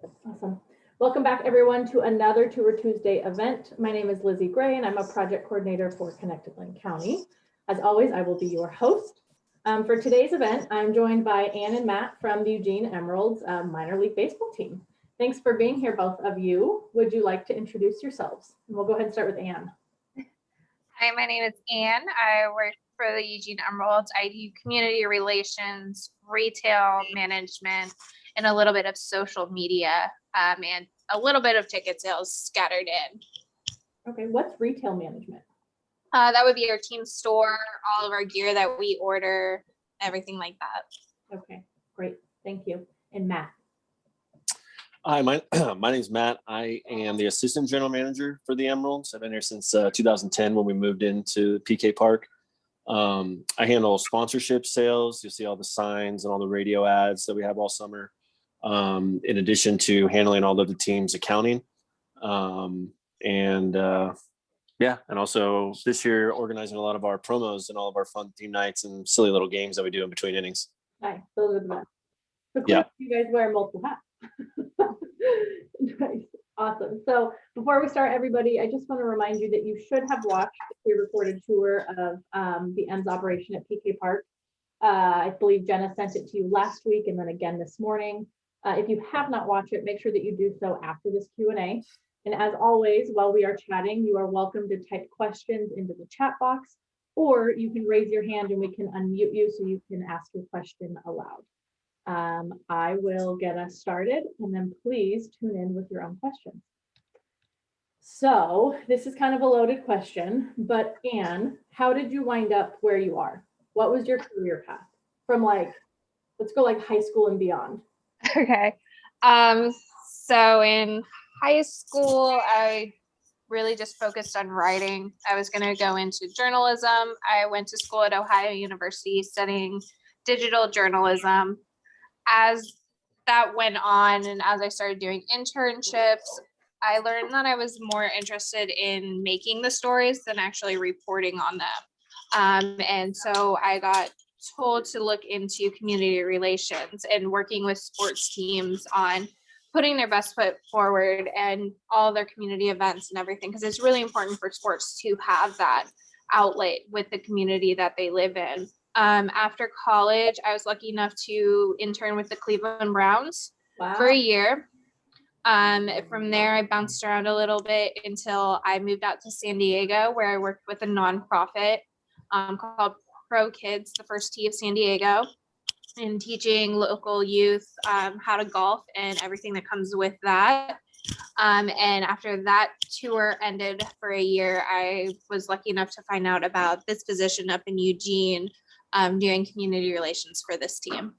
Awesome. Welcome back, everyone, to another Tour Tuesday event. My name is Lizzie Gray, and I'm a project coordinator for Connected Lynn County. As always, I will be your host. For today's event, I'm joined by Ann and Matt from the Eugene Emeralds minor league baseball team. Thanks for being here, both of you. Would you like to introduce yourselves? And we'll go ahead and start with Ann. Hi, my name is Ann. I work for the Eugene Emeralds. I do community relations, retail management, and a little bit of social media, and a little bit of ticket sales scattered in. Okay, what's retail management? That would be our team store, all of our gear that we order, everything like that. Okay, great. Thank you. And Matt. Hi, my name is Matt. I am the assistant general manager for the Emeralds. I've been here since 2010 when we moved into PK Park. I handle sponsorship sales. You'll see all the signs and all the radio ads that we have all summer. In addition to handling all of the team's accounting. And also this year organizing a lot of our promos and all of our fun team nights and silly little games that we do in between innings. Nice, those are the best. So Yeah. You guys wear multiple hats. Nice, awesome. So before we start, everybody, I just want to remind you that you should have watched the pre-recorded tour of the EMS operation at PK Park. I believe Jenna sent it to you last week and then again this morning. If you have not watched it, make sure that you do so after this Q&A. And as always, while we are chatting, you are welcome to type questions into the chat box, or you can raise your hand and we can unmute you so you can ask your question aloud. I will get us started, and then please tune in with your own questions. So this is kind of a loaded question, but Ann, how did you wind up where you are? What was your career path from, like, let's go like high school and beyond? Okay. So in high school, I really just focused on writing. I was going to go into journalism. I went to school at Ohio University studying digital journalism. As that went on and as I started doing internships, I learned that I was more interested in making the stories than actually reporting on them. And so I got told to look into community relations and working with sports teams on putting their best foot forward and all their community events and everything, because it's really important for sports to have that outlet with the community that they live in. After college, I was lucky enough to intern with the Cleveland Browns for a year. From there, I bounced around a little bit until I moved out to San Diego, where I worked with a nonprofit called Pro Kids, the First Tee of San Diego, and teaching local youth how to golf and everything that comes with that. And after that tour ended for a year, I was lucky enough to find out about this position up in Eugene, doing community relations for this team.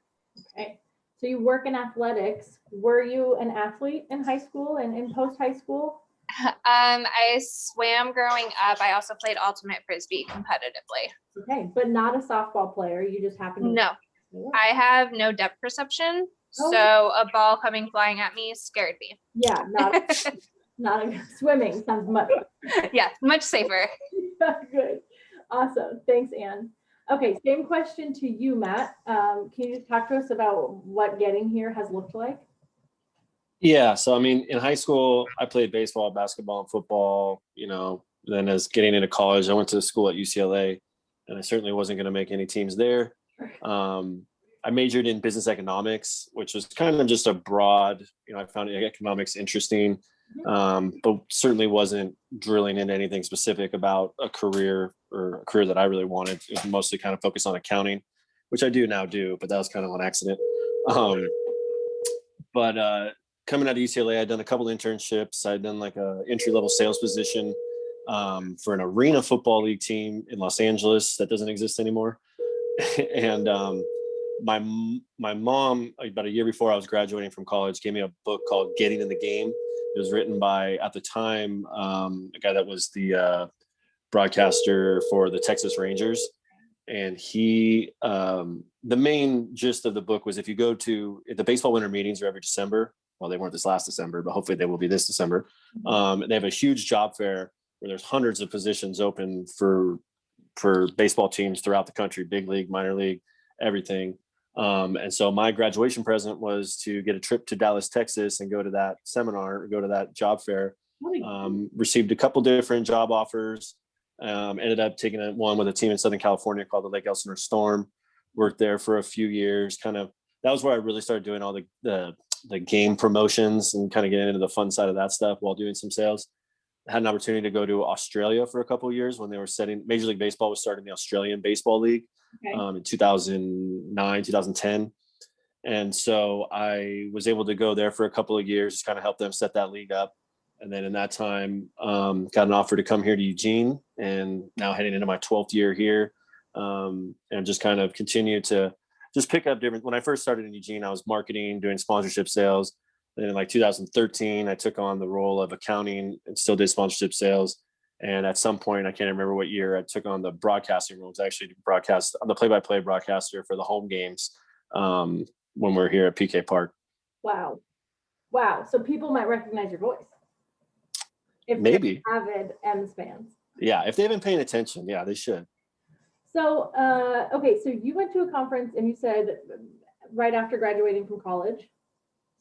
Okay, so you work in athletics. Were you an athlete in high school and in post high school? I swam growing up. I also played ultimate frisbee competitively. Okay, but not a softball player. You just happen to. No, I have no depth perception, so a ball coming flying at me scared me. Yeah, not swimming sounds much. Yeah, much safer. Good, awesome. Thanks, Ann. Okay, same question to you, Matt. Can you just talk to us about what getting here has looked like? Yeah. So, I mean, in high school, I played baseball, basketball, and football, then as getting into college, I went to school at UCLA, and I certainly wasn't going to make any teams there. I majored in business economics, which was kind of just a broad, I found economics interesting, but certainly wasn't drilling into anything specific about a career that I really wanted. It was mostly kind of focused on accounting, which I do, but that was kind of an accident. But coming out of UCLA, I'd done a couple internships. I'd done like a entry-level sales position for an arena football league team in Los Angeles that doesn't exist anymore. And my mom, about a year before I was graduating from college, gave me a book called Getting in the Game. It was written by, at the time, a guy that was the broadcaster for the Texas Rangers. And he, the main gist of the book was, if you go to the baseball winter meetings are every December. Well, they weren't this last December, but hopefully they will be this December. And they have a huge job fair where there's hundreds of positions open for baseball teams throughout the country, big league, minor league, everything. And so my graduation present was to get a trip to Dallas, Texas, and go to that seminar, or go to that job fair. Received a couple different job offers. Ended up taking one with a team in Southern California called the Lake Elsinore Storm. Worked there for a few years. That was where I really started doing all the game promotions and kind of getting into the fun side of that stuff while doing some sales. Had an opportunity to go to Australia for a couple of years when they were setting Major League Baseball was starting the Australian Baseball League in 2009, 2010. And so I was able to go there for a couple of years, just kind of help them set that league up. And then in that time, got an offer to come here to Eugene, and now heading into my 12th year here, and just kind of continue to just pick up different. When I first started in Eugene, I was marketing, doing sponsorship sales. And in like 2013, I took on the role of accounting and still did sponsorship sales. And at some point, I can't remember what year, I took on the broadcasting role. I was actually the play-by-play broadcaster for the home games when we're here at PK Park. Wow. So people might recognize your voice. If Maybe avid M's fans. Yeah, if they've been paying attention, yeah, they should. So, okay, so you went to a conference and you said right after graduating from college.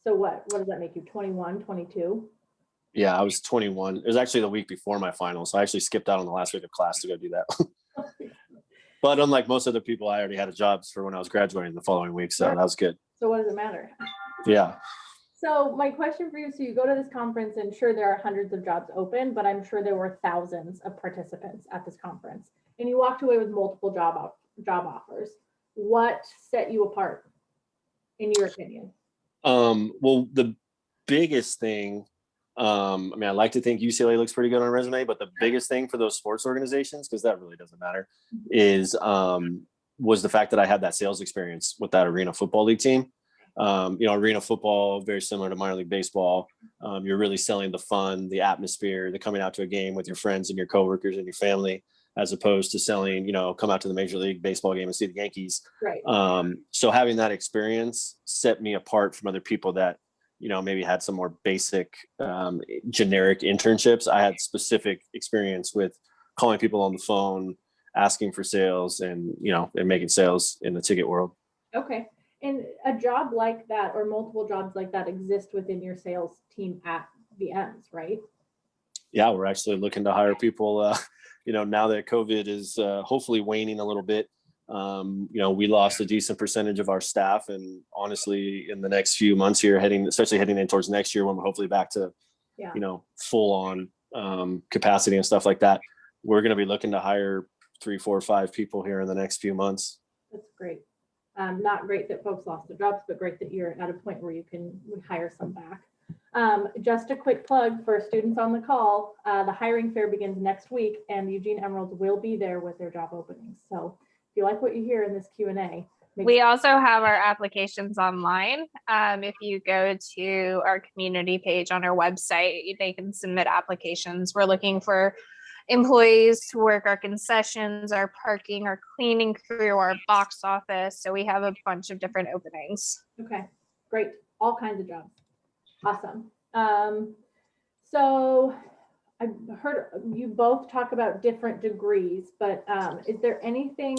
So what does that make you, 21, 22? Yeah, I was 21. It was actually the week before my finals. So I actually skipped out on the last week of class to go do that. But unlike most other people, I already had a job for when I was graduating the following week. So that was good. So what does it matter? Yeah. So my question for you, so you go to this conference and sure there are hundreds of jobs open, but I'm sure there were thousands of participants at this conference. And you walked away with multiple job offers. What set you apart, in your opinion? Well, the biggest thing, I like to think UCLA looks pretty good on a resume, but the biggest thing for those sports organizations, because that really doesn't matter, is was the fact that I had that sales experience with that Arena Football League team. Arena football, very similar to minor league baseball. You're really selling the fun, the atmosphere, the coming out to a game with your friends and your coworkers and your family, as opposed to selling, come out to the Major League Baseball game and see the Yankees. Right. So having that experience set me apart from other people that, maybe had some more basic, generic internships. I had specific experience with calling people on the phone, asking for sales, and making sales in the ticket world. Okay. And a job like that, or multiple jobs like that, exist within your sales team at the M's, right? Yeah, we're actually looking to hire people, now that COVID is hopefully waning a little bit. We lost a decent percentage of our staff, and honestly, in the next few months here, especially heading in towards next year, when we're hopefully back to, full on capacity and stuff like that, we're going to be looking to hire 3, 4, 5 people here in the next few months. That's great. Not great that folks lost their jobs, but great that you're at a point where you can hire some back. Just a quick plug for students on the call. The hiring fair begins next week, and Eugene Emeralds will be there with their job openings. So if you like what you hear in this Q&A, we also have our applications online. If you go to our community page on our website, they can submit applications. We're looking for employees to work our concessions, our parking, our cleaning crew, our box office. So we have a bunch of different openings. Okay, great. All kinds of jobs. Awesome. So I've heard you both talk about different degrees, but is there anything,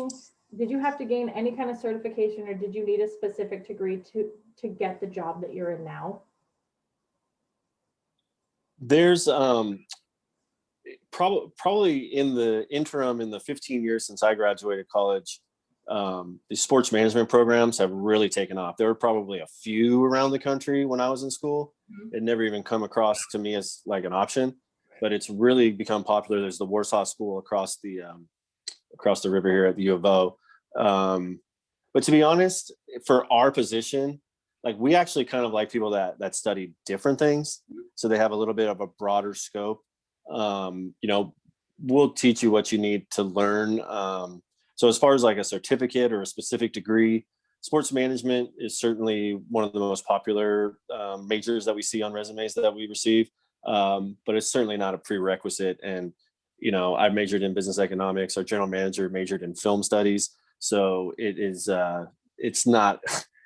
did you have to gain any kind of certification, or did you need a specific degree to get the job that you're in now? There's probably in the interim, in the 15 years since I graduated college, the sports management programs have really taken off. There were probably a few around the country when I was in school. It never even come across to me as like an option, but it's really become popular. There's the Warsaw School across the river here at the U of O. But to be honest, for our position, like, we actually kind of like people that study different things, so they have a little bit of a broader scope. We'll teach you what you need to learn. So as far as like a certificate or a specific degree, sports management is certainly one of the most popular majors that we see on resumes that we receive. But it's certainly not a prerequisite. And, I majored in business economics. Our general manager majored in film studies. So it is, it's not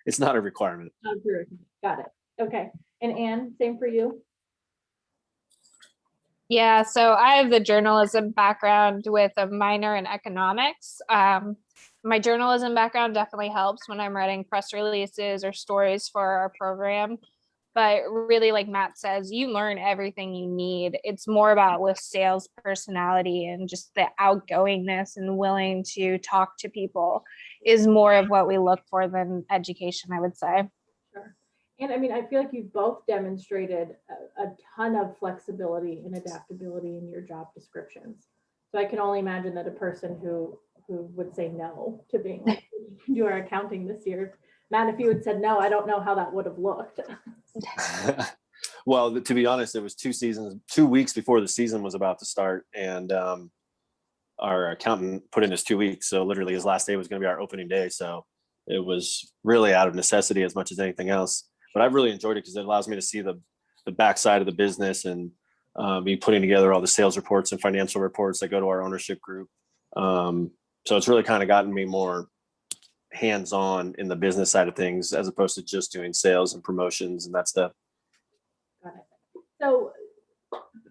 a requirement. Got it. Okay. And Anne, same for you? Yeah, so I have the journalism background with a minor in economics. my journalism background definitely helps when I'm writing press releases or stories for our program. But really, like Matt says, you learn everything you need. It's more about with sales personality and just the outgoingness and willing to talk to people is more of what we look for than education, I would say. Sure. And I mean, I feel like you've both demonstrated a ton of flexibility and adaptability in your job descriptions. So I can only imagine that a person who would say no to being like, you can do our accounting this year. Matt, if you had said no, I don't know how that would have looked. Well, to be honest, it was 2 weeks before the season was about to start, and our accountant put in his 2 weeks. So literally his last day was going to be our opening day. So it was really out of necessity as much as anything else. But I've really enjoyed it because it allows me to see the backside of the business and be putting together all the sales reports and financial reports that go to our ownership group. So it's really kind of gotten me more hands-on in the business side of things as opposed to just doing sales and promotions and that stuff. Got it. So,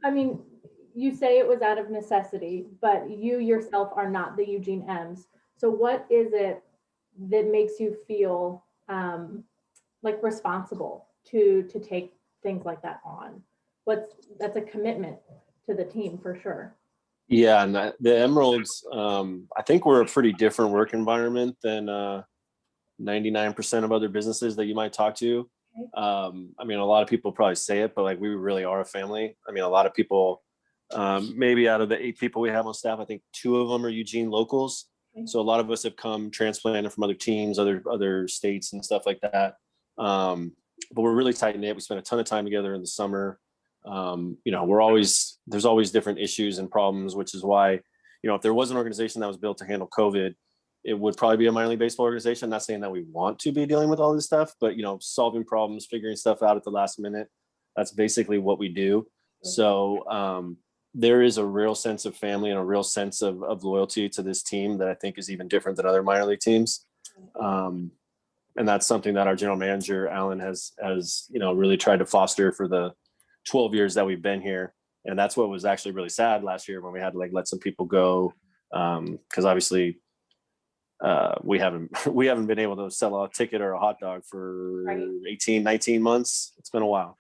I mean, you say it was out of necessity, but you yourself are not the Eugene Ems. So what is it that makes you feel like responsible to take things like that on? That's a commitment to the team for sure. Yeah, and the Emeralds, I think we're a pretty different work environment than 99% of other businesses that you might talk to. I mean, a lot of people probably say it, but like we really are a family. I mean, a lot of people, maybe out of the 8 people we have on staff, I think 2 of them are Eugene locals. Okay. So a lot of us have come transplanted from other teams, other states and stuff like that. But we're really tight knit. We spend a ton of time together in the summer. You know, there's always different issues and problems, which is why, you know, if there was an organization that was built to handle COVID, it would probably be a minor league baseball organization. I'm not saying that we want to be dealing with all this stuff, but, you know, solving problems, figuring stuff out at the last minute, that's basically what we do. So there is a real sense of family and a real sense of loyalty to this team that I think is even different than other minor league teams. And that's something that our general manager, Alan, has, you know, really tried to foster for the 12 years that we've been here. And that's what was actually really sad last year when we had to like let some people go. Cause obviously we haven't been able to sell a ticket or a hot dog for 18, 19 months. It's been a while.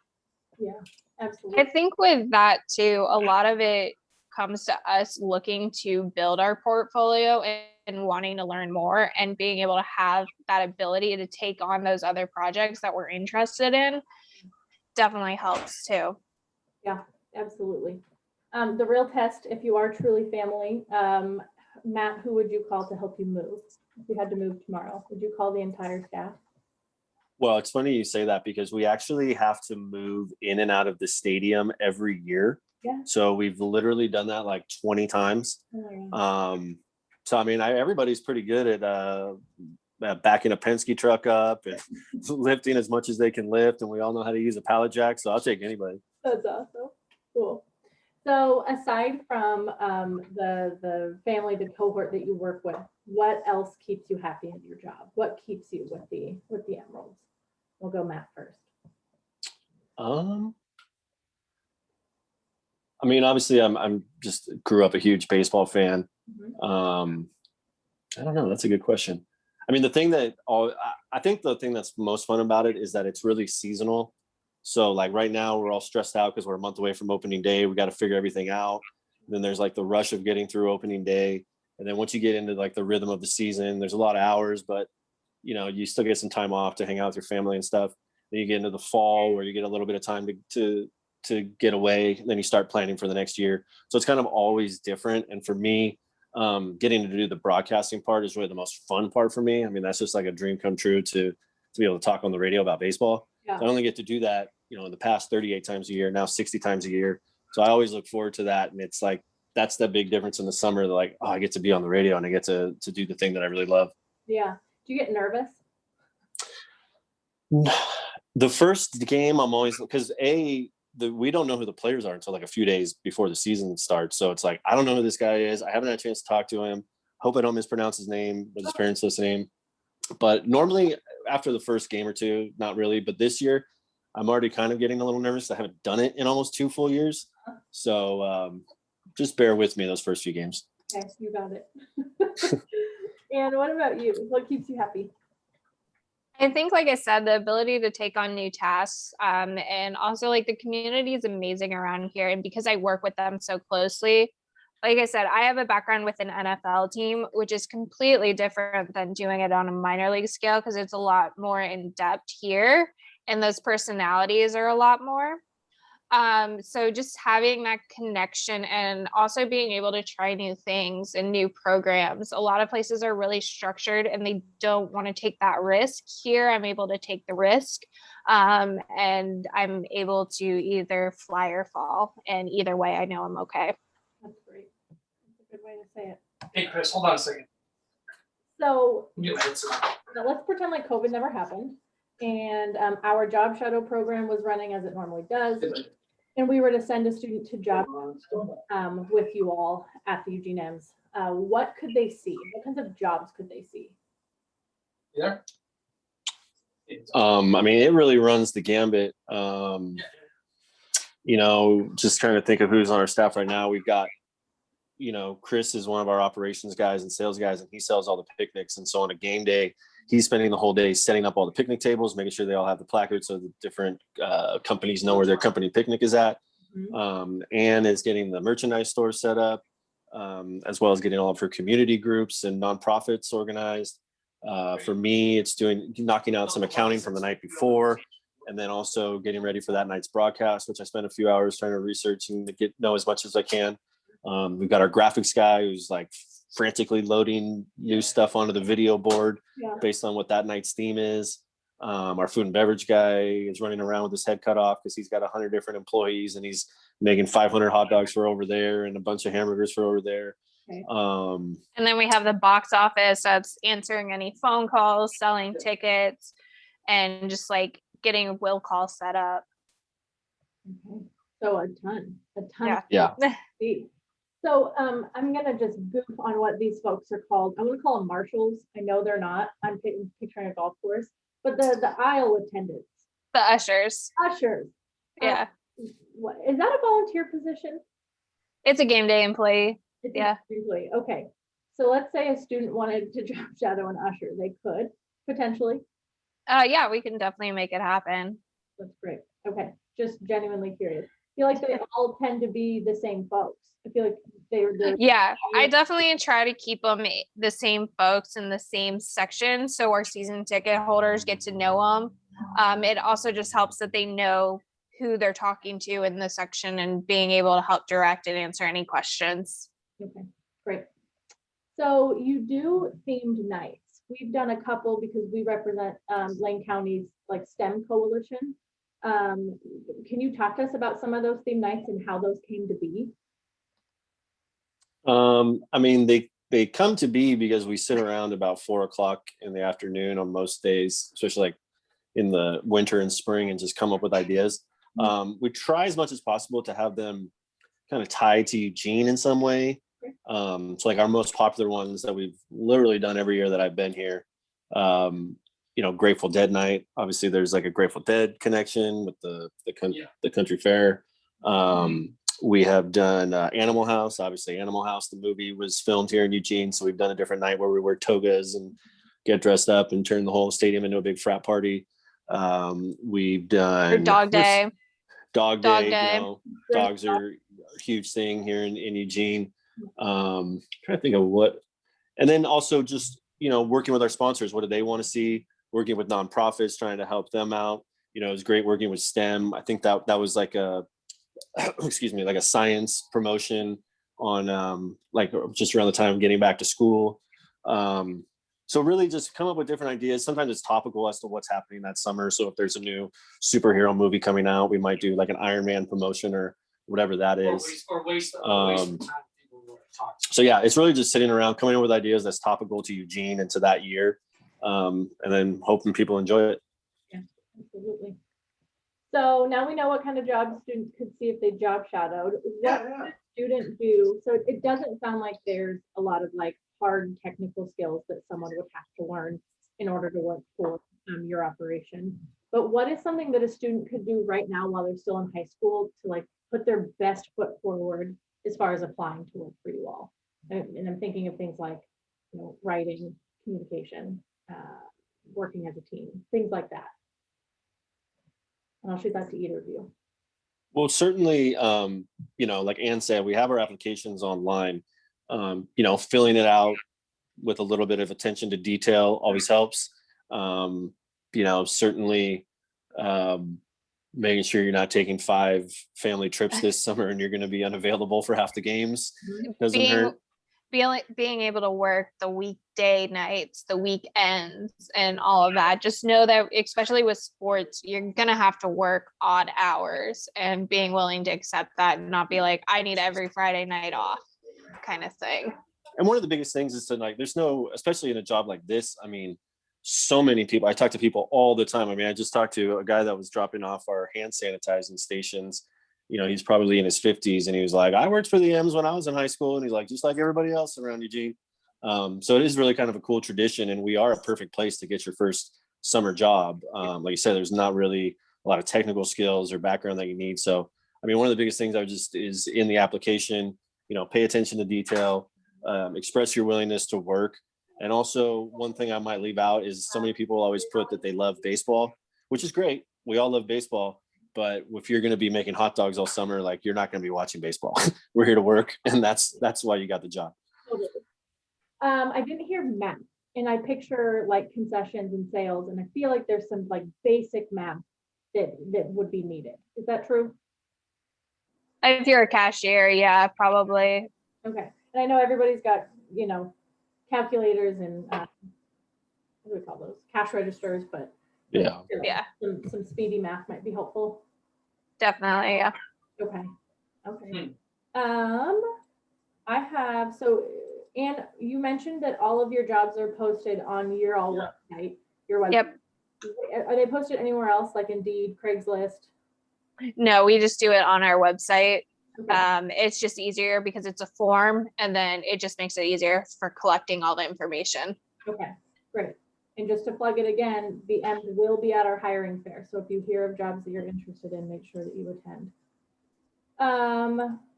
Yeah, absolutely. I think with that too, a lot of it comes to us looking to build our portfolio and wanting to learn more and being able to have that ability to take on those other projects that we're interested in definitely helps too. Yeah, absolutely. The real test, if you are truly family, Matt, who would you call to help you move? If you had to move tomorrow, would you call the entire staff? Well, it's funny you say that because we actually have to move in and out of the stadium every year. Yeah. So we've literally done that like 20 times. So, I mean, everybody's pretty good at backing a Penske truck up and lifting as much as they can lift. And we all know how to use a pallet jack. So I'll take anybody. That's awesome. Cool. So aside from the family, the cohort that you work with, what else keeps you happy in your job? What keeps you with the Emeralds? We'll go Matt first. I mean, obviously I'm just grew up a huge baseball fan. Mm-hmm. I don't know. That's a good question. I mean, I think the thing that's most fun about it is that it's really seasonal. So like right now we're all stressed out because we're a month away from opening day. We got to figure everything out. And then there's like the rush of getting through opening day. And then once you get into like the rhythm of the season, there's a lot of hours, but you know, you still get some time off to hang out with your family and stuff. Then you get into the fall where you get a little bit of time to get away. And then you start planning for the next year. So it's kind of always different. And for me, getting to do the broadcasting part is really the most fun part for me. I mean, that's just like a dream come true to be able to talk on the radio about baseball. Yeah. So I only get to do that, you know, in the past 38 times a year, now 60 times a year. So I always look forward to that. And it's like, that's the big difference in the summer. Like, oh, I get to be on the radio and I get to do the thing that I really love. Yeah. Do you get nervous? The first game, I'm always, because we don't know who the players are until like a few days before the season starts. So it's like, I don't know who this guy is. I haven't had a chance to talk to him. Hope I don't mispronounce his name with his parents listening. But normally after the first game or two, not really. But this year, I'm already kind of getting a little nervous. I haven't done it in almost 2 full years. So just bear with me those first few games. Okay, you got it. And what about you? What keeps you happy? I think, like I said, the ability to take on new tasks, and also like the community is amazing around here. And because I work with them so closely, like I said, I have a background with an NFL team, which is completely different than doing it on a minor league scale because it's a lot more in depth here, and those personalities are a lot more. So just having that connection and also being able to try new things and new programs. A lot of places are really structured and they don't want to take that risk. Here, I'm able to take the risk, and I'm able to either fly or fall. And either way, I know I'm okay. That's great. That's a good way to say it. Hey, Chris, hold on a second. So Get my headset on. now let's pretend like COVID never happened and our job shadow program was running as it normally does. And we were to send a student to job with you all at the Eugene Ems. What could they see? What kinds of jobs could they see? Yeah. I mean, it really runs the gambit. You know, just trying to think of who's on our staff right now. We've got, you know, Chris is one of our operations guys and sales guys, and he sells all the picnics. And so on a game day, he's spending the whole day setting up all the picnic tables, making sure they all have the placards so the different companies know where their company picnic is at. And is getting the merchandise store set up, as well as getting all of her community groups and nonprofits organized. For me, it's knocking out some accounting from the night before, and then also getting ready for that night's broadcast, which I spent a few hours trying to research and to know as much as I can. We've got our graphics guy who's like frantically loading new stuff onto the video board based on what that night's theme is. Our food and beverage guy is running around with his head cut off because he's got 100 different employees and he's making 500 hot dogs for over there and a bunch of hamburgers for over there. Okay. And then we have the box office that's answering any phone calls, selling tickets, and just like getting a will call set up. Okay. So a ton. Yeah. So I'm gonna just goof on what these folks are called. I'm gonna call them marshals. I know they're not. I'm picturing a golf course, but the aisle attendants, The ushers. ushers. Yeah. What is that a volunteer position? It's a game day employee. It's Yeah. Usually. Okay. So let's say a student wanted to job shadow an usher. They could potentially. Yeah, we can definitely make it happen. That's great. Okay. Just genuinely curious. I feel like they all tend to be the same folks. I feel like they're Yeah, I definitely try to keep them the same folks in the same section so our season ticket holders get to know them. It also just helps that they know who they're talking to in the section and being able to help direct and answer any questions. okay. Great. So you do themed nights. We've done a couple because we represent Lane County's like STEM coalition. Can you talk to us about some of those theme nights and how those came to be? I mean, they come to be because we sit around about 4 o'clock in the afternoon on most days, especially like in the winter and spring, and just come up with ideas. We try as much as possible to have them kind of tied to Eugene in some way. So like our most popular ones that we've literally done every year that I've been here, you know, Grateful Dead night. Obviously, there's like a Grateful Dead connection with the country fair. We have done Animal House. Obviously, Animal House, the movie was filmed here in Eugene, so we've done a different night where we wear togas and get dressed up and turn the whole stadium into a big frat party. We've done Or Dog Day. Dog Day. Day. You know, dogs are a huge thing here in Eugene. Trying to think of what, and then also just, you know, working with our sponsors. What do they want to see? Working with nonprofits, trying to help them out. You know, it was great working with STEM. I think that was like a excuse me, like a science promotion on like just around the time of getting back to school. So really just come up with different ideas. Sometimes it's topical as to what's happening that summer. So if there's a new superhero movie coming out, we might do like an Iron Man promotion or whatever that is. Or waste time. So yeah, it's really just sitting around, coming up with ideas that's topical to Eugene and to that year. And then hoping people enjoy it. Yeah, absolutely. So now we know what kind of jobs students could see if they job shadowed. What would a student do? So it doesn't sound like there's a lot of like hard technical skills that someone would have to learn in order to work for your operation. But what is something that a student could do right now while they're still in high school to like put their best foot forward as far as applying to work for you all? And I'm thinking of things like writing, communication, working as a team, things like that. And I'll shoot that to either of you. Well, certainly, like Ann said, we have our applications online. Filling it out with a little bit of attention to detail always helps. Certainly, making sure you're not taking 5 family trips this summer and you're going to be unavailable for half the games doesn't hurt. Being able to work the weekday nights, the weekends, and all of that. Just know that, especially with sports, you're gonna have to work odd hours, and being willing to accept that and not be like, I need every Friday night off, kind of thing. And one of the biggest things is to there's no, especially in a job like this, I mean, so many people, I talk to people all the time. I mean, I just talked to a guy that was dropping off our hand sanitizing stations. He's probably in his 50s, and he was like, I worked for the M's when I was in high school. And he's like, just like everybody else around Eugene. So it is really kind of a cool tradition, and we are a perfect place to get your first summer job. Like you said, there's not really a lot of technical skills or background that you need. So, I mean, one of the biggest things is in the application, pay attention to detail, express your willingness to work. And also, one thing I might leave out is so many people always put that they love baseball, which is great. We all love baseball. But if you're going to be making hot dogs all summer, like, you're not going to be watching baseball. We're here to work, and that's why you got the job. I didn't hear math, and I picture like concessions and sales, and I feel like there's some like basic math that would be needed. Is that true? If you're a cashier, yeah, probably. Okay, and I know everybody's got calculators and what do we call those? Cash registers, but Yeah. some speedy math might be helpful. Definitely, yeah. Okay. I have, Anne, you mentioned that all of your jobs are posted on your website. Your website. Yep. Are they posted anywhere else, like Indeed, Craigslist? No, we just do it on our website. Okay. It's just easier because it's a form, and then it just makes it easier for collecting all the information. Okay, great. And just to plug it again, the end will be at our hiring fair. So if you hear of jobs that you're interested in, make sure that you attend.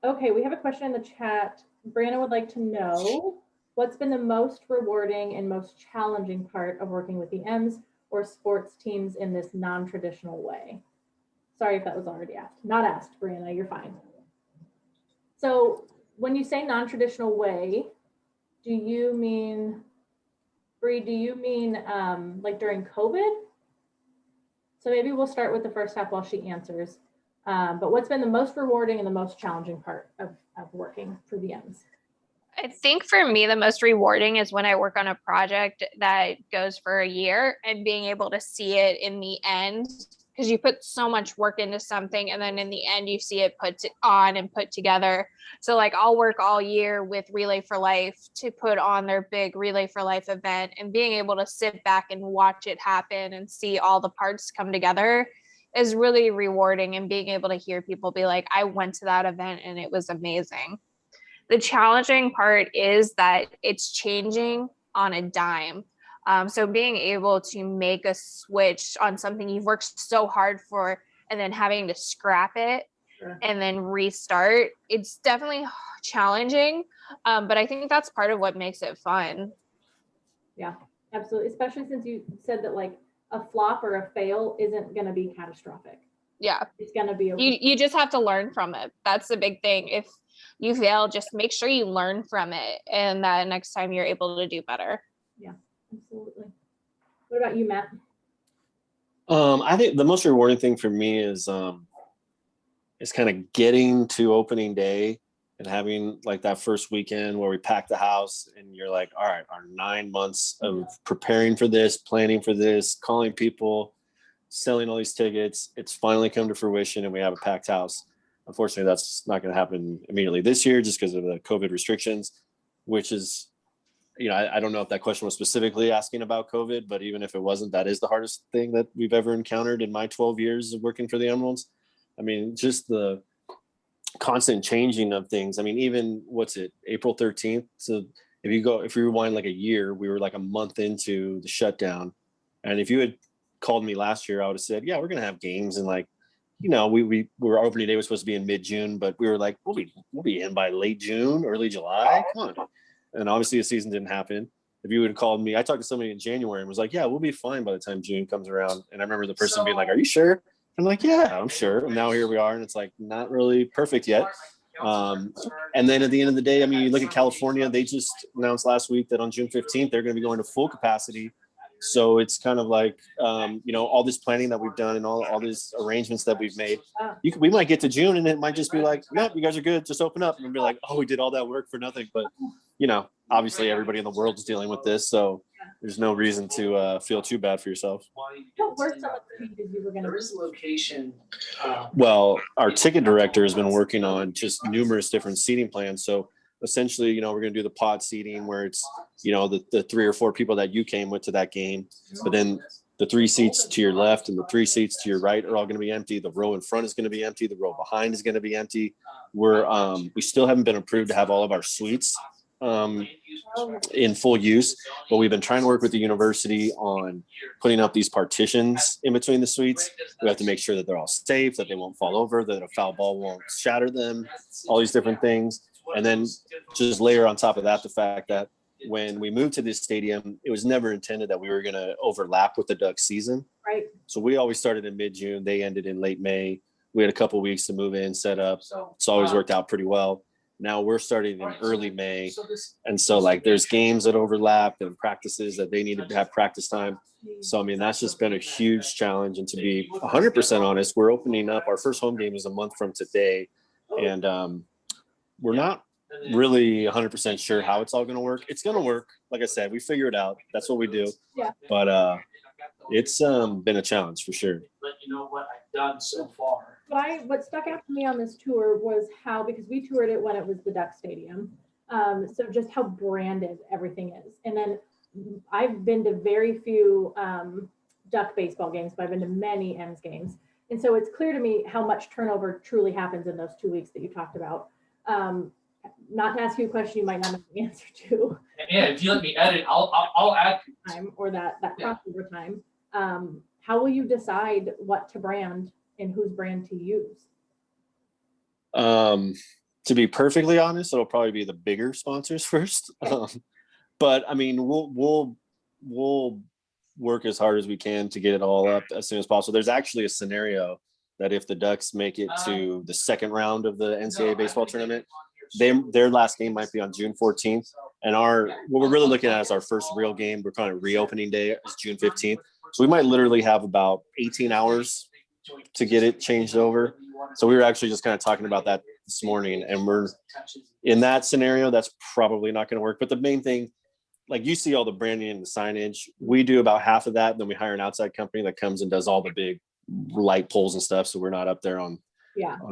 Okay, we have a question in the chat. Brianna would like to know, what's been the most rewarding and most challenging part of working with the M's or sports teams in this non-traditional way? Sorry if that was already asked. Not asked, Brianna, you're fine. So when you say non-traditional way, do you mean like during COVID? So maybe we'll start with the first half while she answers. But what's been the most rewarding and the most challenging part of working for the M's? I think for me, the most rewarding is when I work on a project that goes for a year and being able to see it in the end, because you put so much work into something, and then in the end you see it put on and put together. So like, I'll work all year with Relay for Life to put on their big Relay for Life event, and being able to sit back and watch it happen and see all the parts come together is really rewarding, and being able to hear people be like, I went to that event and it was amazing. The challenging part is that it's changing on a dime. So being able to make a switch on something you've worked so hard for, and then having to scrap it and then restart, it's definitely challenging. But I think that's part of what makes it fun. Yeah, absolutely. Especially since you said that like a flop or a fail isn't going to be catastrophic. Yeah. It's going to be okay. You just have to learn from it. That's the big thing. If you fail, just make sure you learn from it, and that next time you're able to do better. Yeah, absolutely. What about you, Matt? I think the most rewarding thing for me is kind of getting to opening day and having like that first weekend where we pack the house, and you're like, all right, our 9 months of preparing for this, planning for this, calling people, selling all these tickets, it's finally come to fruition, and we have a packed house. Unfortunately, that's not going to happen immediately this year just because of the COVID restrictions, which is, I don't know if that question was specifically asking about COVID, but even if it wasn't, that is the hardest thing that we've ever encountered in my 12 years of working for the Emeralds. I mean, just the constant changing of things. I mean, even April 13th. So if you rewind like a year, we were like a month into the shutdown. And if you had called me last year, I would have said, yeah, we're going to have games. And like, we were opening day was supposed to be in mid-June, but we were like, we'll be in by late June, early July. Come on. And obviously the season didn't happen. if you would have called me, I talked to somebody in January and was like, yeah, we'll be fine by the time June comes around. And I remember the person being like, are you sure? I'm like, yeah, I'm sure. And now here we are. And it's like, not really perfect yet. And then at the end of the day, I mean, you look at California, they just announced last week that on June 15th, they're going to be going to full capacity. So it's kind of like, all this planning that we've done and all these arrangements that we've made, we might get to June and it might just be like, nope, you guys are good. Just open up. And we'll be like, oh, we did all that work for nothing. But, obviously everybody in the world is dealing with this. So there's no reason to feel too bad for yourself. What were some of the changes you were going to? There is a location. Well, our ticket director has been working on just numerous different seating plans. So essentially, we're going to do the pod seating where it's, the 3 or 4 people that you came with to that game, but then the 3 seats to your left and the 3 seats to your right are all going to be empty. The row in front is going to be empty. The row behind is going to be empty. We still haven't been approved to have all of our suites in full use, but we've been trying to work with the university on putting up these partitions in between the suites. We have to make sure that they're all safe, that they won't fall over, that a foul ball won't shatter them, all these different things. And then just layer on top of that the fact that when we moved to this stadium, it was never intended that we were going to overlap with the Ducks season. Right. So we always started in mid-June. They ended in late May. We had a couple of weeks to move in, set up. It's always worked out pretty well. Now we're starting in early May. And so there's games that overlap and practices that they need to have practice time. So, I mean, that's just been a huge challenge. And to be 100% honest, we're opening up. Our first home game is a month from today. And we're not really 100% sure how it's all going to work. It's going to work. Like I said, we figure it out. That's what we do. Yeah. But it's been a challenge for sure. Let you know what I've done so far. What stuck out to me on this tour was how, because we toured it when it was the Duck Stadium, so just how branded everything is. And then I've been to very few Duck baseball games, but I've been to many M's games. And so it's clear to me how much turnover truly happens in those 2 weeks that you talked about. Not to ask you a question you might not know the answer to. Yeah, if you let me edit, I'll add time or that crossover time. How will you decide what to brand and whose brand to use? To be perfectly honest, it'll probably be the bigger sponsors first. But I mean, we'll work as hard as we can to get it all up as soon as possible. There's actually a scenario that if the Ducks make it to the second round of the NCAA baseball tournament, their last game might be on June 14th. And what we're really looking at is our first real game. We're kind of reopening day is June 15th. So we might literally have about 18 hours to get it changed over. So we were actually just kind of talking about that this morning, and we're in that scenario. That's probably not going to work. But the main thing, like you see all the branding and the signage, we do about half of that. Then we hire an outside company that comes and does all the big light poles and stuff. So we're not up there on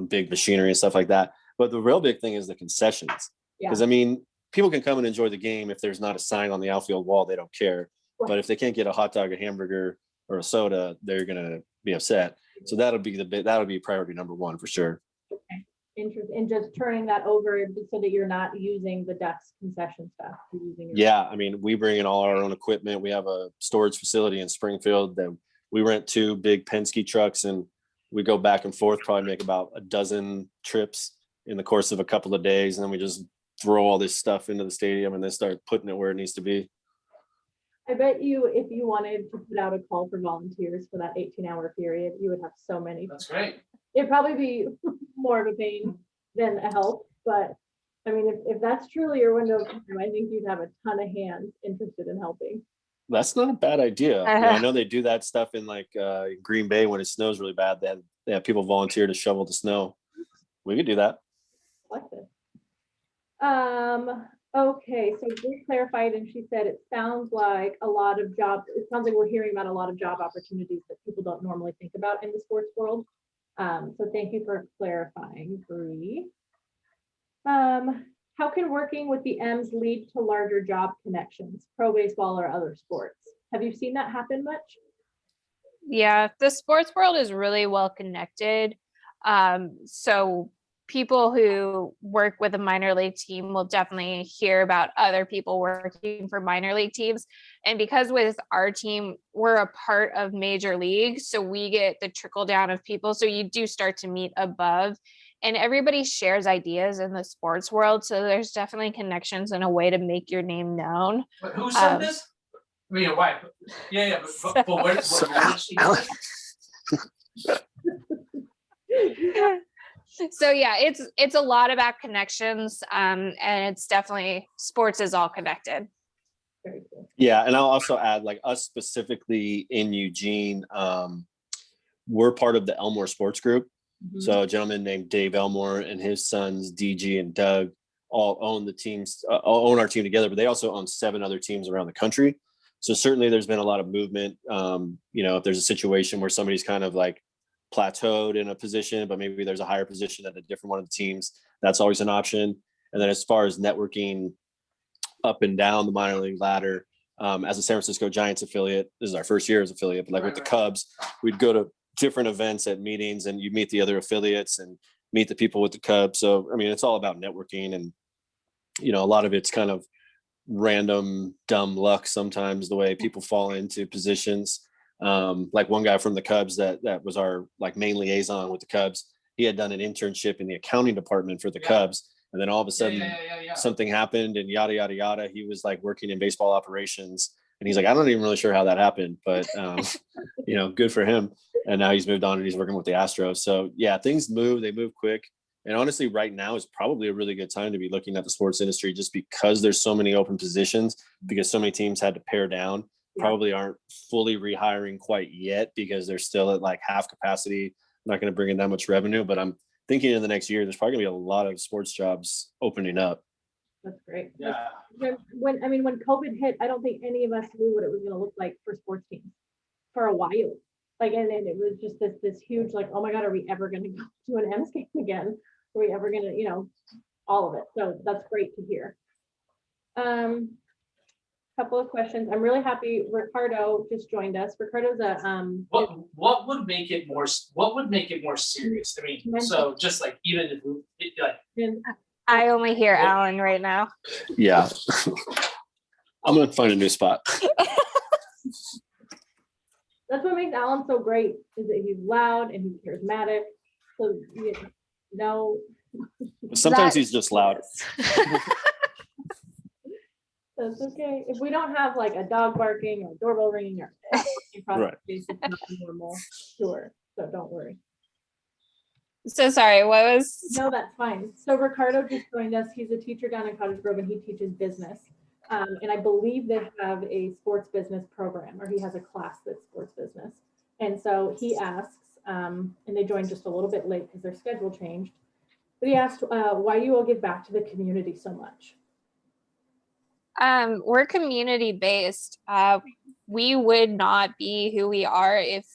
big machinery and stuff like that. But the real big thing is the concessions. Because I mean, people can come and enjoy the game. If there's not a sign on the outfield wall, they don't care. Right. But if they can't get a hot dog, a hamburger, or a soda, they're going to be upset. So that'll be priority number one for sure. Okay. Interesting. And just turning that over so that you're not using the Ducks concession stuff. I mean, we bring in all our own equipment. We have a storage facility in Springfield that we rent 2 big Penske trucks, and we go back and forth, probably make about a dozen trips in the course of a couple of days. And then we just throw all this stuff into the stadium and then start putting it where it needs to be. I bet you, if you wanted to put out a call for volunteers for that 18-hour period, you would have so many. That's great. It'd probably be more of a pain than a help. But I mean, if that's truly your window of time, I think you'd have a ton of hands interested in helping. That's not a bad idea. I know they do that stuff in Green Bay when it snows really bad. They have people volunteer to shovel the snow. We could do that. Like this. Okay, so we clarified, and she said it sounds like we're hearing about a lot of job opportunities that people don't normally think about in the sports world. So thank you for clarifying, Bree. How can working with the M's lead to larger job connections, pro baseball or other sports? Have you seen that happen much? Yeah, the sports world is really well connected. So people who work with a minor league team will definitely hear about other people working for minor league teams. And because with our team, we're a part of major leagues, so we get the trickle down of people. So you do start to meet above. and everybody shares ideas in the sports world. So there's definitely connections and a way to make your name known. But who said Um, this? I mean, your wife. Yeah, but where did she get it? So yeah, it's a lot about connections, and it's definitely, sports is all connected. Very cool. Yeah, and I'll also add, like, us specifically in Eugene, we're part of the Elmore Sports Group. Mhm. So a gentleman named Dave Elmore and his sons DG and Doug all own the teams, own our team together, but they also own 7 other teams around the country. So certainly there's been a lot of movement. If there's a situation where somebody's kind of like plateaued in a position, but maybe there's a higher position at a different one of the teams, that's always an option. And then as far as networking up and down the minor league ladder, as a San Francisco Giants affiliate, this is our first year as affiliate, but like with the Cubs, we'd go to different events at meetings and you meet the other affiliates and meet the people with the Cubs. So, I mean, it's all about networking, and, a lot of it's kind of random, dumb luck sometimes, the way people fall into positions. Like one guy from the Cubs that was our like main liaison with the Cubs, he had done an internship in the accounting department for the Cubs. And then all of a sudden something happened and yada, yada, yada. He was like working in baseball operations. And he's like, I'm not even really sure how that happened, but, good for him. And now he's moved on and he's working with the Astros. So yeah, things move, they move quick. And honestly, right now is probably a really good time to be looking at the sports industry, just because there's so many open positions, because so many teams had to pare down, probably aren't fully rehiring quite yet because they're still at like half capacity, not going to bring in that much revenue. But I'm thinking in the next year, there's probably gonna be a lot of sports jobs opening up. That's great. Yeah. When COVID hit, I don't think any of us knew what it was going to look like for sports teams for a while. Like, and it was just this huge, like, oh my God, are we ever going to go to an M's game again? Are we ever going to, all of it. So that's great to hear. Couple of questions. I'm really happy Ricardo just joined us. Ricardo's a What would make it more serious? I mean, so just like even if I only hear Alan right now. Yeah. I'm gonna find a new spot. That's what makes Alan so great, is that he's loud and he's charismatic. So Sometimes he's just loud. That's okay. If we don't have like a dog barking or doorbell ringing or Right. it's not normal. Sure. So don't worry. So sorry, what was? No, that's fine. So Ricardo just joined us. He's a teacher down in Cottage Grove and he teaches business. And I believe they have a sports business program, or he has a class that's sports business. And so he asks, and they joined just a little bit late because their schedule changed. But he asked why you all give back to the community so much. We're community based. We would not be who we are if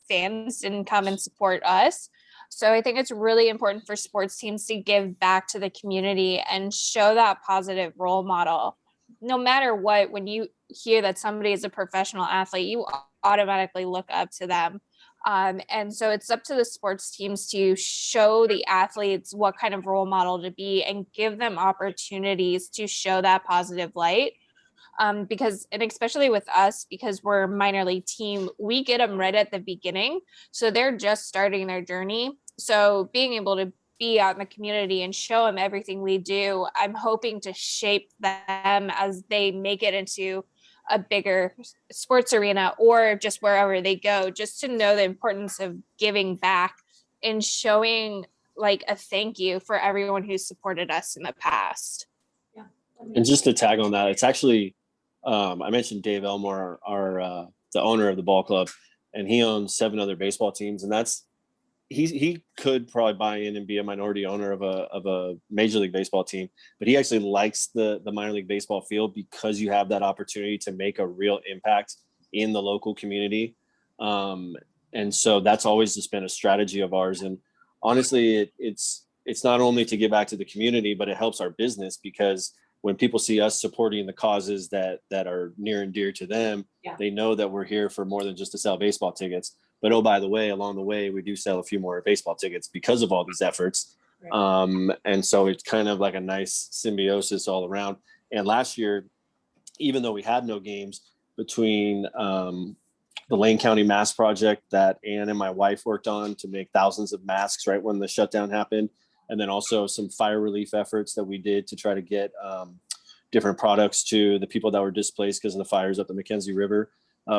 fans didn't come and support us. So I think it's really important for sports teams to give back to the community and show that positive role model. No matter what, when you hear that somebody is a professional athlete, you automatically look up to them. And so it's up to the sports teams to show the athletes what kind of role model to be and give them opportunities to show that positive light. Because, and especially with us, because we're a minor league team, we get them right at the beginning. So they're just starting their journey. So being able to be out in the community and show them everything we do, I'm hoping to shape them as they make it into a bigger sports arena or just wherever they go, just to know the importance of giving back and showing like a thank you for everyone who's supported us in the past. Yeah. And just to tag on that, it's actually, I mentioned Dave Elmore, the owner of the ball club, and he owns 7 other baseball teams. And he could probably buy in and be a minority owner of a Major League Baseball team, but he actually likes the minor league baseball field because you have that opportunity to make a real impact in the local community. And so that's always just been a strategy of ours. And honestly, it's not only to give back to the community, but it helps our business, because when people see us supporting the causes that are near and dear to them, they know that we're here for more than just to sell baseball tickets. But oh, by the way, along the way, we do sell a few more baseball tickets because of all these efforts. Right. And so it's kind of like a nice symbiosis all around. And last year, even though we had no games, between the Lane County Mask Project that Ann and my wife worked on to make thousands of masks right when the shutdown happened, and then also some fire relief efforts that we did to try to get different products to the people that were displaced because of the fires up the Mackenzie River.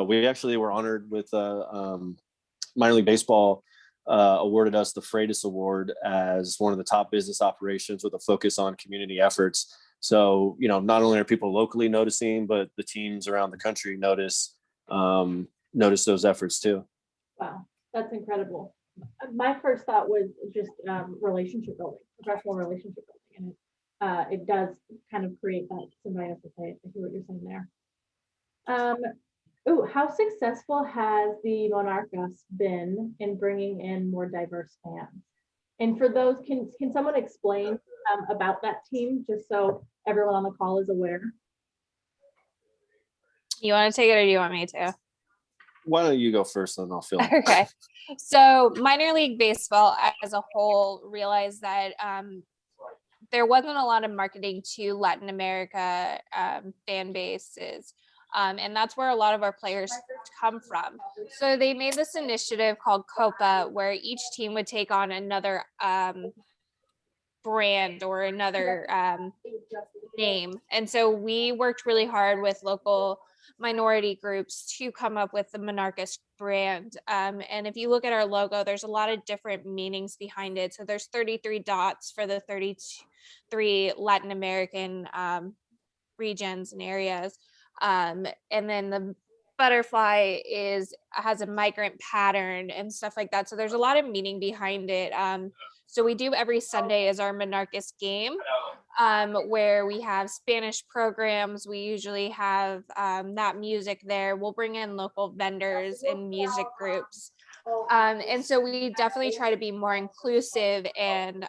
We actually were honored with minor league baseball awarded us the Freitas Award as one of the top business operations with a focus on community efforts. So, not only are people locally noticing, but the teams around the country notice those efforts too. Wow, that's incredible. My first thought was just relationship building, professional relationship building, and it does kind of create that symbiosis. I hear what you're saying there. How successful has the Monarchas been in bringing in more diverse fans? And for those, can someone explain about that team, just so everyone on the call is aware? You want to take it or do you want me to? Why don't you go first, and then I'll fill in. Okay. So minor league baseball as a whole realized that there wasn't a lot of marketing to Latin America fan bases. And that's where a lot of our players come from. So they made this initiative called Copa, where each team would take on another brand or another name. And so we worked really hard with local minority groups to come up with the Monarchas brand. And if you look at our logo, there's a lot of different meanings behind it. So there's 33 dots for the 33 Latin American regions and areas. And then the butterfly has a migrant pattern and stuff like that. So there's a lot of meaning behind it. So we do every Sunday is our Monarchas game, where we have Spanish programs. We usually have that music there. We'll bring in local vendors and music groups. And so we definitely try to be more inclusive and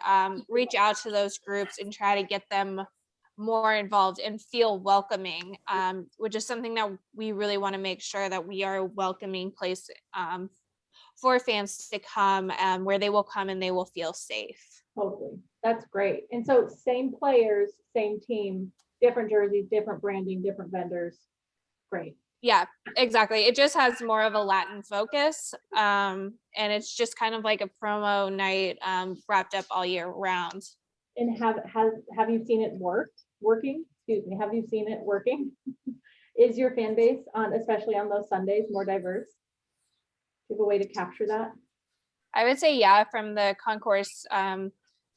reach out to those groups and try to get them more involved and feel welcoming, which is something that we really want to make sure that we are a welcoming place for fans to come, where they will come and they will feel safe. Totally. That's great. And so same players, same team, different jerseys, different branding, different vendors. Great. Yeah, exactly. It just has more of a Latin focus. And it's just kind of like a promo night wrapped up all year round. And have you seen it working? Excuse me. Have you seen it working? Is your fan base especially on those Sundays, more diverse? Do you have a way to capture that? I would say, yeah, from the concourse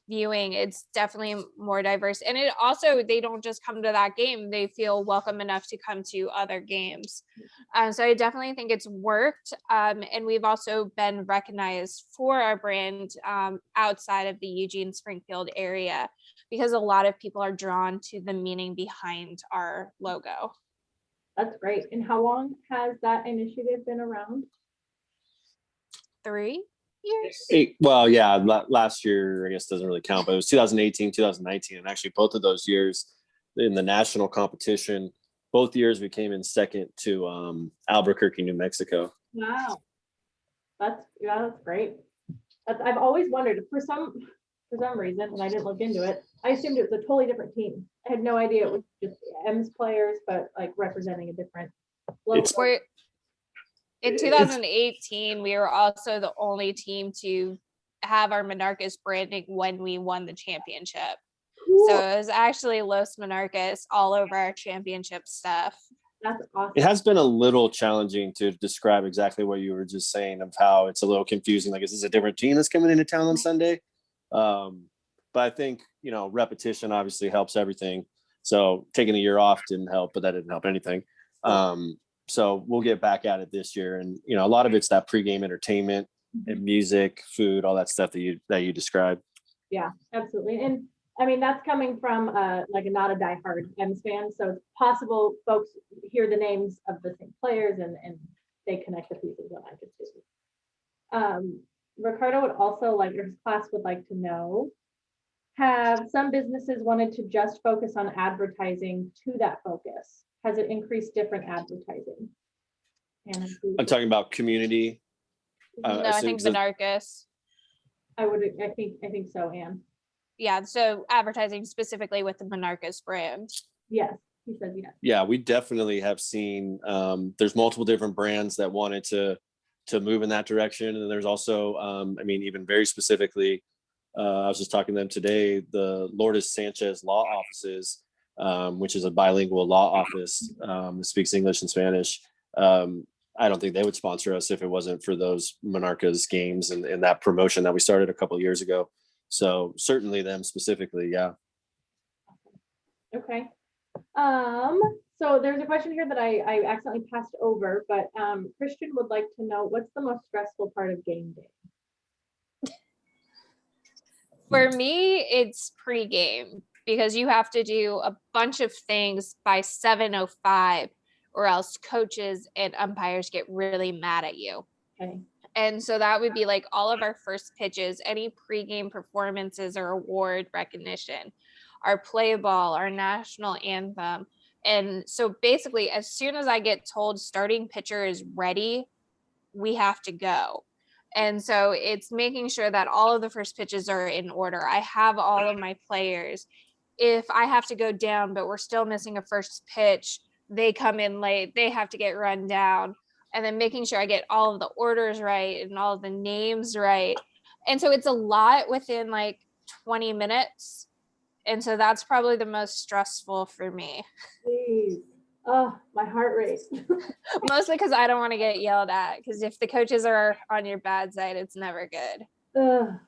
viewing, it's definitely more diverse. And it also, they don't just come to that game, they feel welcome enough to come to other games. So I definitely think it's worked. And we've also been recognized for our brand outside of the Eugene Springfield area, because a lot of people are drawn to the meaning behind our logo. That's great. And how long has that initiative been around? 3 years. Well, yeah, last year, I guess, doesn't really count, but it was 2018, 2019. And actually both of those years in the national competition, both years we came in second to Albuquerque, New Mexico. Wow. That's great. I've always wondered, for some reason, and I didn't look into it, I assumed it was a totally different team. I had no idea it was just M's players, but like representing a different logo. In 2018, we were also the only team to have our Monarchas branding when we won the championship. Cool. So it was actually Los Monarchas all over our championship stuff. That's awesome. It has been a little challenging to describe exactly what you were just saying, of how it's a little confusing. Like, is this a different team that's coming into town on Sunday? But I think, repetition obviously helps everything. So taking a year off didn't help, but that didn't help anything. So we'll get back at it this year. And, a lot of it's that pregame entertainment and music, food, all that stuff that you described. Yeah, absolutely. And I mean, that's coming from not a diehard M's fan. So it's possible folks hear the names of the same players and they connect the pieces that I could see. Ricardo would also his class would like to know, have some businesses wanted to just focus on advertising to that focus? Has it increased different advertising? I'm talking about community. No, I think Monarchas. I think so, Anne. Yeah, so advertising specifically with the Monarchas brand. Yes, he says yes. Yeah, we definitely have seen there's multiple different brands that wanted to move in that direction. And there's also, even very specifically, I was just talking to them today. The Lourdes Sanchez Law Offices, which is a bilingual law office, that speaks English and Spanish. I don't think they would sponsor us if it wasn't for those Monarcas games and that promotion that we started a couple of years ago. So certainly them specifically, yeah. Okay. So there's a question here that I accidentally passed over, but Christian would like to know, what's the most stressful part of game day? For me, it's pregame because you have to do a bunch of things by 7:05 or else coaches and umpires get really mad at you. Okay. And so that would be like all of our first pitches, any pregame performances or award recognition, our play ball, our national anthem. And so basically, as soon as I get told starting pitcher is ready, we have to go. And so it's making sure that all of the first pitches are in order. I have all of my players. If I have to go down, but we're still missing a first pitch, they come in late, they have to get run down. And then making sure I get all of the orders right and all of the names right. And so it's a lot within like 20 minutes. And so that's probably the most stressful for me. Please. Oh, my heart rate. Mostly because I don't want to get yelled at. Because if the coaches are on your bad side, it's never good. Ugh,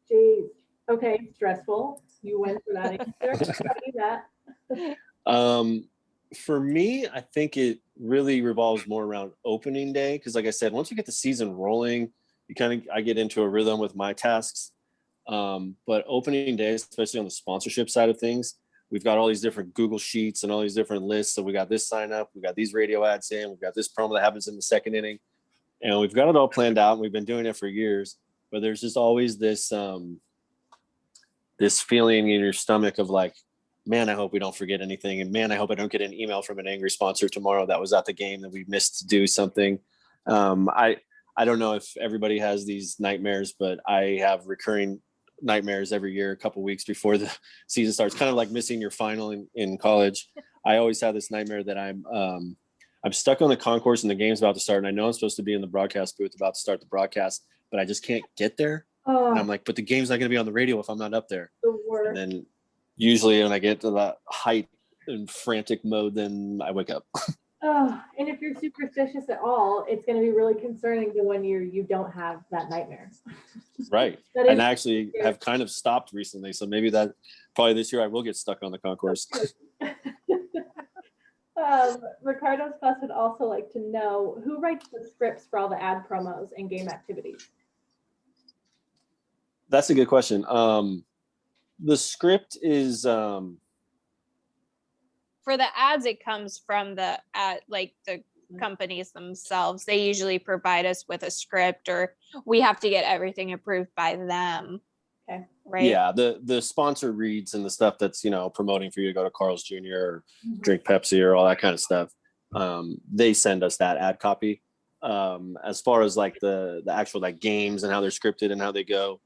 geez. Okay, stressful. You went for that answer. How do you that? For me, I think it really revolves more around opening day. Cause like I said, once you get the season rolling, I get into a rhythm with my tasks. But opening day, especially on the sponsorship side of things, we've got all these different Google Sheets and all these different lists. So we got this sign up, we got these radio ads in, we've got this promo that happens in the second inning, and we've got it all planned out. And we've been doing it for years, but there's just always this, this feeling in your stomach of like, man, I hope we don't forget anything. And man, I hope I don't get an email from an angry sponsor tomorrow that was at the game that we missed to do something. I don't know if everybody has these nightmares, but I have recurring nightmares every year, a couple weeks before the season starts, kind of like missing your final in college. I always have this nightmare that I'm stuck on the concourse and the game's about to start. And I know I'm supposed to be in the broadcast booth about to start the broadcast, but I just can't get there. And I'm like, but the game's not going to be on the radio if I'm not up there. The worst. And then usually when I get to that height and frantic mode, then I wake up. And if you're superstitious at all, it's going to be really concerning to when you don't have that nightmare. Right. And I actually have kind of stopped recently. So maybe that probably this year I will get stuck on the concourse. Ricardo's class would also like to know who writes the scripts for all the ad promos and game activities. That's a good question. The script is For the ads, it comes from the companies themselves. They usually provide us with a script, or we have to get everything approved by them. Okay. Right. Yeah, the sponsor reads and the stuff that's, promoting for you to go to Carl's Jr. or drink Pepsi or all that kind of stuff. They send us that ad copy. As far as like the actual like games and how they're scripted and how they go,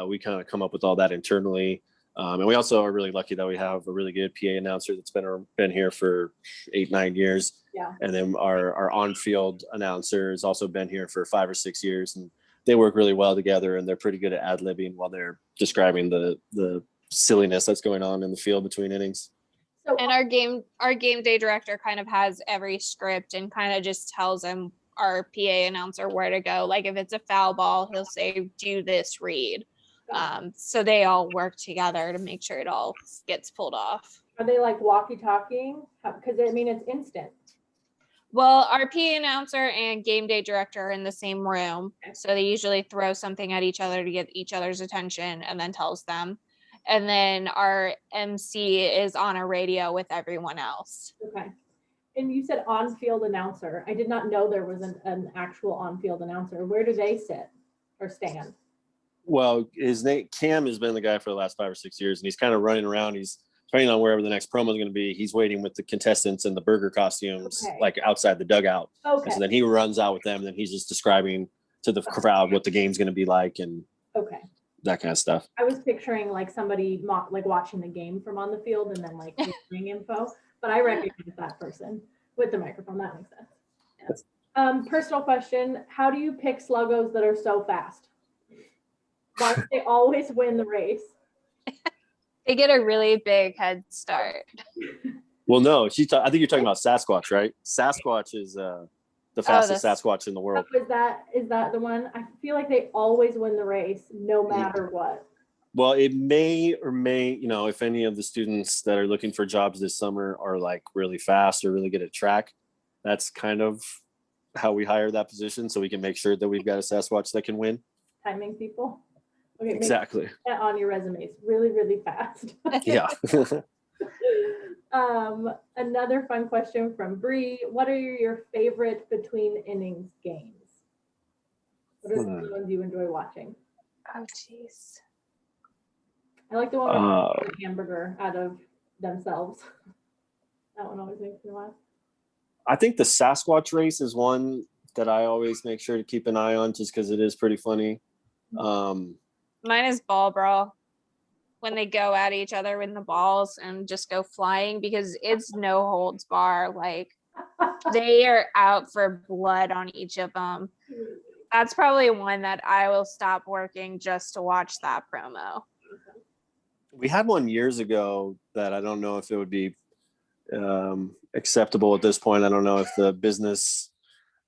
we kind of come up with all that internally. And we also are really lucky that we have a really good PA announcer that's been here for 8-9 years. Yeah. And then our on-field announcer has also been here for 5 or 6 years, and they work really well together, and they're pretty good at ad-libbing while they're describing the silliness that's going on in the field between innings. And our game day director kind of has every script and kind of just tells them, our PA announcer, where to go. Like if it's a foul ball, he'll say, do this read. So they all work together to make sure it all gets pulled off. Are they like walkie-talking? Because it's instant. Well, our PA announcer and game day director are in the same room. So they usually throw something at each other to get each other's attention and then tells them. And then our MC is on a radio with everyone else. Okay. And you said on-field announcer. I did not know there was an actual on-field announcer. Where do they sit or stand? Well, his name, Cam, has been the guy for the last 5 or 6 years, and he's kind of running around. He's depending on wherever the next promo is going to be. He's waiting with the contestants in the burger costumes, like outside the dugout. Okay. And so then he runs out with them, and then he's just describing to the crowd what the game's going to be like and that kind of stuff. I was picturing like somebody like watching the game from on the field and then like giving info, but I recognize that person with the microphone. That makes sense. Personal question: how do you pick sluggos that are so fast? Why do they always win the race? They get a really big head start. Well, no, I think you're talking about Sasquatch, right? Sasquatch is the fastest Sasquatch in the world. Is that the one? I feel like they always win the race, no matter what. Well, it may or may, if any of the students that are looking for jobs this summer are like really fast or really good at track, that's kind of how we hire that position, so we can make sure that we've got a Sasquatch that can win. Timing people. Okay, Exactly. make that on your resumes really, really fast. Yeah. Another fun question from Bree. What are your favorite between innings games? What are the ones you enjoy watching? Oh, jeez. I like the one where they make a hamburger out of themselves. That one always makes me laugh. I think the Sasquatch race is one that I always make sure to keep an eye on, just because it is pretty funny. Mine is ball brawl, when they go at each other with the balls and just go flying, because it's no holds bar. Like, they are out for blood on each of them. That's probably one that I will stop working just to watch that promo. We had one years ago that I don't know if it would be acceptable at this point. I don't know if the business,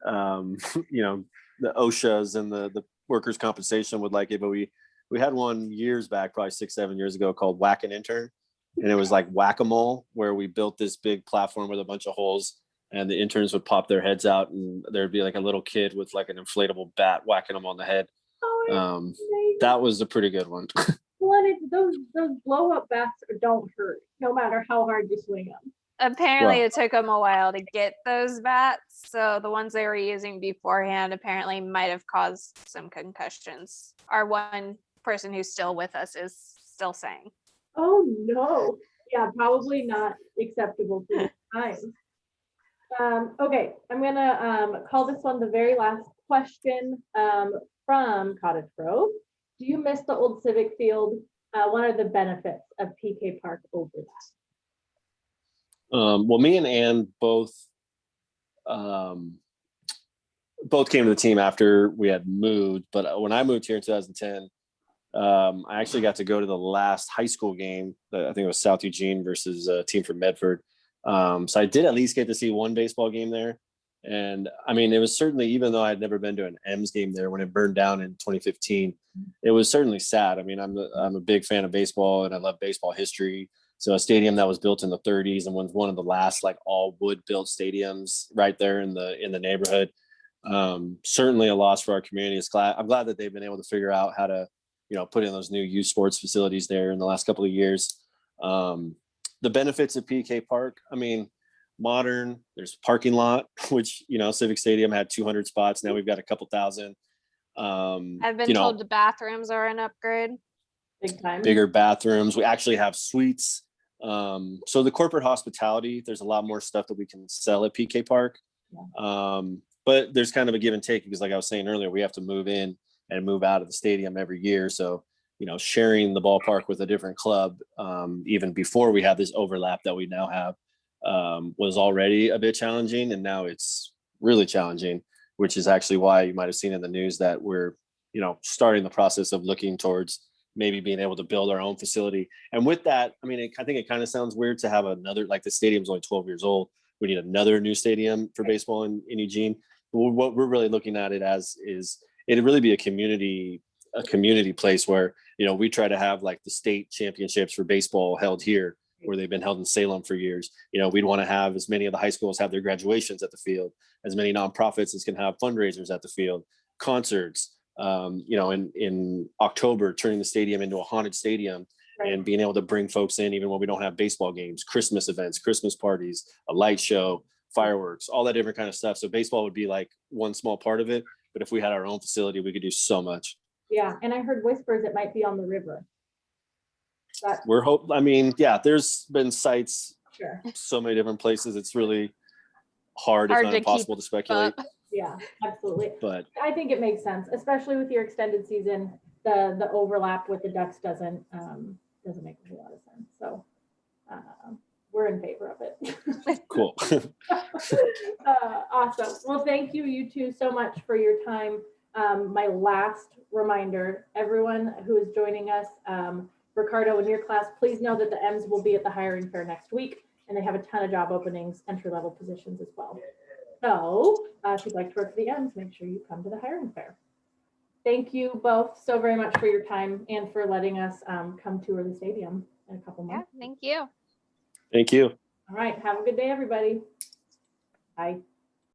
the OSHAs and the workers' compensation would like it, but we had one years back, probably 6-7 years ago, called Whack an Intern. And it was like whack-a-mole, where we built this big platform with a bunch of holes, and the interns would pop their heads out, and there'd be like a little kid with like an inflatable bat whacking them on the head. That was a pretty good one. Well, those blow up bats don't hurt, no matter how hard you swing them. Apparently, it took them a while to get those bats, so the ones they were using beforehand apparently might have caused some concussions. Our one person who's still with us is still saying. Oh no! Yeah, probably not acceptable for this time. Okay, I'm gonna call this one the very last question from Cottage Grove. Do you miss the old civic field? What are the benefits of PK Park over that? Well, me and Ann both came to the team after we had moved, but when I moved here in 2010, I actually got to go to the last high school game. I think it was South Eugene versus a team from Medford. So I did at least get to see one baseball game there. And I mean, it was certainly, even though I'd never been to an M's game there when it burned down in 2015, it was certainly sad. I mean, I'm a big fan of baseball, and I love baseball history. So a stadium that was built in the 30s and was one of the last like all wood built stadiums right there in the neighborhood. Certainly a loss for our community. I'm glad that they've been able to figure out how to, put in those new youth sports facilities there in the last couple of years. The benefits of PK Park, I mean, modern, there's a parking lot, which, Civic Stadium had 200 spots. Now we've got a couple thousand. I've been told the bathrooms are an upgrade. Big time. Bigger bathrooms. We actually have suites. So the corporate hospitality, there's a lot more stuff that we can sell at PK Park. But there's kind of a give and take, because like I was saying earlier, we have to move in and move out of the stadium every year. So, sharing the ballpark with a different club, even before we have this overlap that we now have, was already a bit challenging. And now it's really challenging, which is actually why you might've seen in the news that we're, starting the process of looking towards maybe being able to build our own facility. And with that, I mean, I think it kind of sounds weird to have another, like the stadium's only 12 years old. We need another new stadium for baseball in Eugene. But what we're really looking at it as is it'd really be a community place where, we try to have like the state championships for baseball held here, where they've been held in Salem for years. We'd want to have as many of the high schools have their graduations at the field, as many nonprofits as can have fundraisers at the field, concerts, in October, turning the stadium into a haunted stadium, and being able to bring folks in even when we don't have baseball games, Christmas events, Christmas parties, a light show, fireworks, all that different kind of stuff. So baseball would be like one small part of it, but if we had our own facility, we could do so much. Yeah, and I heard whispers it might be on the river. There's been sites, so many different places. It's really hard if not impossible to speculate. Yeah, absolutely. But I think it makes sense, especially with your extended season. The overlap with the Ducks doesn't make a whole lot of sense. So we're in favor of it. Cool. Awesome. Well, thank you two so much for your time. My last reminder, everyone who is joining us, Ricardo, in your class, please know that the M's will be at the hiring fair next week, and they have a ton of job openings, entry-level positions as well. So if you'd like to work for the M's, make sure you come to the hiring fair. Thank you both so very much for your time and for letting us come tour the stadium in a couple Yeah, months. thank you. Thank you. All right, have a good day, everybody. Bye.